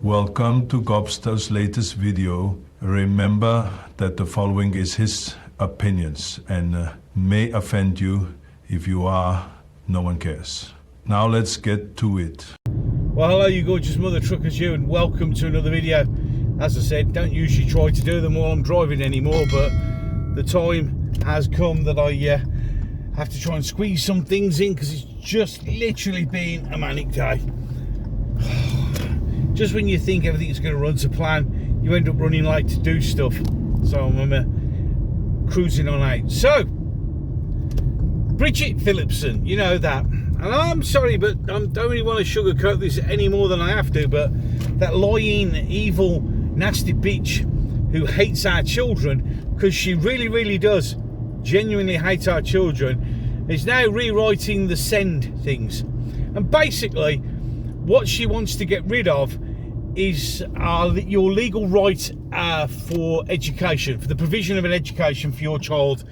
Welcome to Gobster's latest video. Remember that the following is his opinions and may offend you. If you are, no one cares. Now let's get to it. Well, hello you gorgeous mother truckers, you, and welcome to another video. As I said, don't usually try to do them while I'm driving anymore, but the time has come that I have to try and squeeze some things in because it's just literally been a manic day. Just when you think everything's going to run to plan, you end up running late to do stuff. So I'm cruising on out. So, Bridget Phillipson, you know that. And I'm sorry, but I don't really want to sugarcoat this any more than I have to, but that lying, evil, nasty bitch who hates our children, because she really, really does genuinely hate our children, is now rewriting the SEND things. And basically, what she wants to get rid of is your legal right for education, for the provision of an education for your child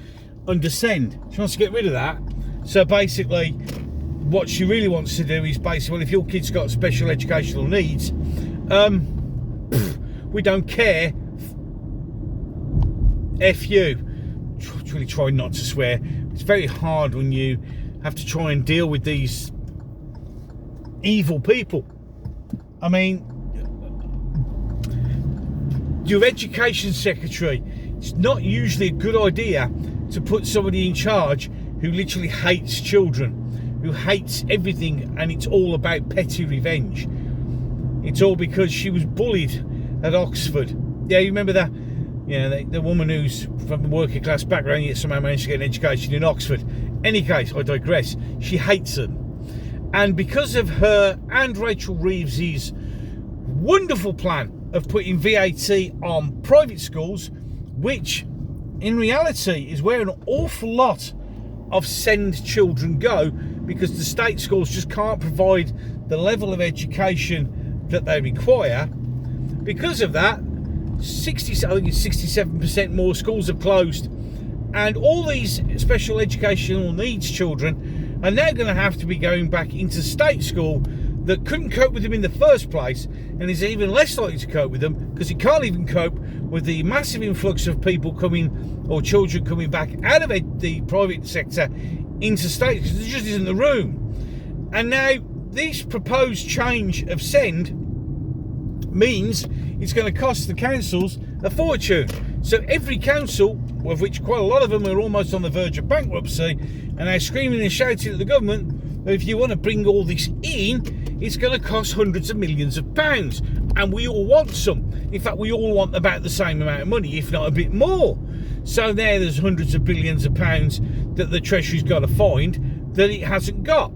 under SEND. She wants to get rid of that. So basically, what she really wants to do is basically, well, if your kid's got special educational needs, we don't care. F you. Really try not to swear. It's very hard when you have to try and deal with these evil people. I mean, your education secretary, it's not usually a good idea to put somebody in charge who literally hates children, who hates everything, and it's all about petty revenge. It's all because she was bullied at Oxford. Yeah, you remember that? Yeah, the woman who's from a working class background yet somehow managed to get an education in Oxford. Any case, I digress. She hates them. And because of her and Rachel Reeves's wonderful plan of putting VAT on private schools, which in reality is where an awful lot of SEND children go, because the state schools just can't provide the level of education that they require. Because of that, I think it's 67% more schools have closed, and all these special educational needs children are now going to have to be going back into state school that couldn't cope with them in the first place, and is even less likely to cope with them because it can't even cope with the massive influx of people coming, or children coming back out of the private sector into state, because there just isn't the room. And now this proposed change of SEND means it's going to cost the councils a fortune. So every council, of which quite a lot of them are almost on the verge of bankruptcy, and they're screaming and shouting at the government that if you want to bring all this in, it's going to cost hundreds of millions of pounds. And we all want some. In fact, we all want about the same amount of money, if not a bit more. So there's hundreds of billions of pounds that the Treasury's got to find that it hasn't got.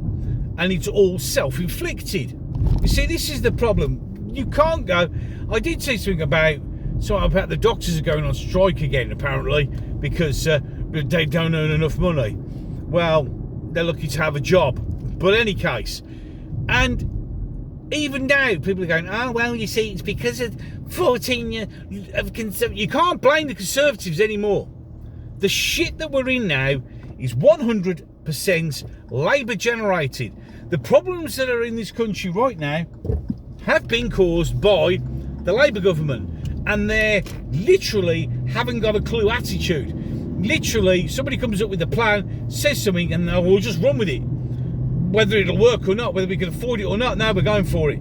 And it's all self-inflicted. You see, this is the problem. You can't go. I did see something about the doctors are going on strike again, apparently, because they don't earn enough money. Well, they're lucky to have a job. But any case, and even now people are going, oh well, you see, it's because of 14 years of Conservatives. You can't blame the Conservatives anymore. The shit that we're in now is 100% Labour generated. The problems that are in this country right now have been caused by the Labour government, and they're literally haven't got a clue attitude. Literally, somebody comes up with a plan, says something, and we'll just run with it. Whether it'll work or not, whether we can afford it or not, now we're going for it.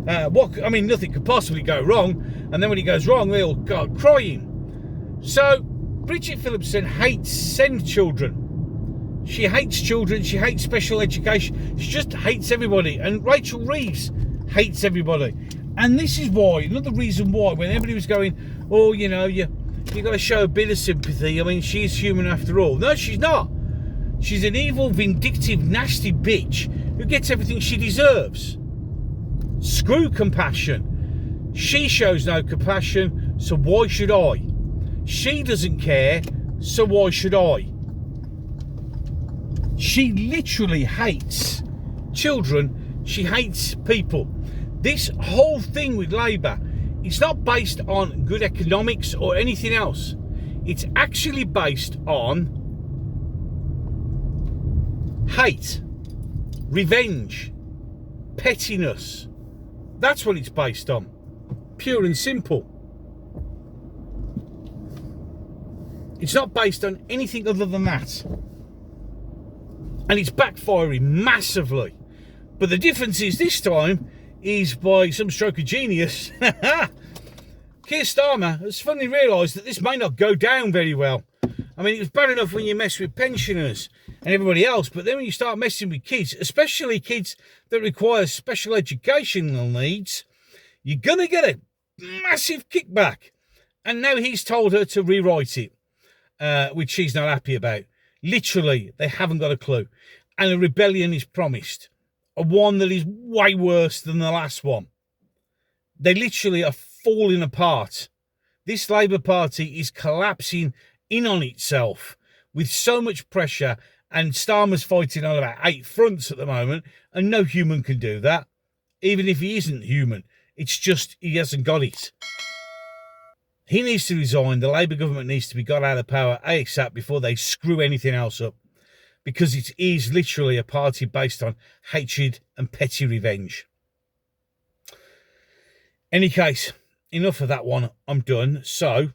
Nothing could possibly go wrong, and then when it goes wrong, they all go crying. So, Bridget Phillipson hates SEND children. She hates children, she hates special education, she just hates everybody. And Rachel Reeves hates everybody. And this is why, another reason why, when everybody was going, oh, you know, you got to show a bit of sympathy. I mean, she's human after all. No, she's not. She's an evil, vindictive, nasty bitch who gets everything she deserves. Screw compassion. She shows no compassion, so why should I? She doesn't care, so why should I? She literally hates children. She hates people. This whole thing with Labour, it's not based on good economics or anything else. It's actually based on hate, revenge, pettiness. That's what it's based on. pure and simple. It's not based on anything other than that. And it's backfiring massively. But the difference is this time is by some stroke of genius. Keir Starmer has suddenly realised that this may not go down very well. I mean, it was bad enough when you mess with pensioners and everybody else, but then when you start messing with kids, especially kids that require special educational needs, you're going to get a massive kickback. And now he's told her to rewrite it, which she's not happy about. Literally, they haven't got a clue. And a rebellion is promised. One that is way worse than the last one. They literally are falling apart. This Labour Party is collapsing in on itself with so much pressure, and Starmer's fighting on about 8 fronts at the moment, and no human can do that, even if he isn't human. It's just he hasn't got it. He needs to resign. The Labour government needs to be got out of power ASAP before they screw anything else up, because it is literally a party based on hatred and petty revenge. Any case, enough of that one. I'm done. So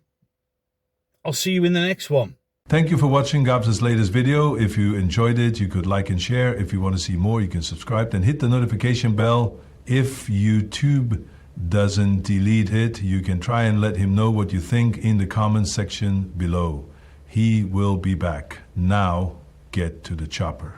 I'll see you in the next one. Thank you for watching Gabs' latest video. If you enjoyed it, you could like and share. If you want to see more, you can subscribe and hit the notification bell. If YouTube doesn't delete it, you can try and let him know what you think in the comments section below. He will be back. Now, get to the chopper.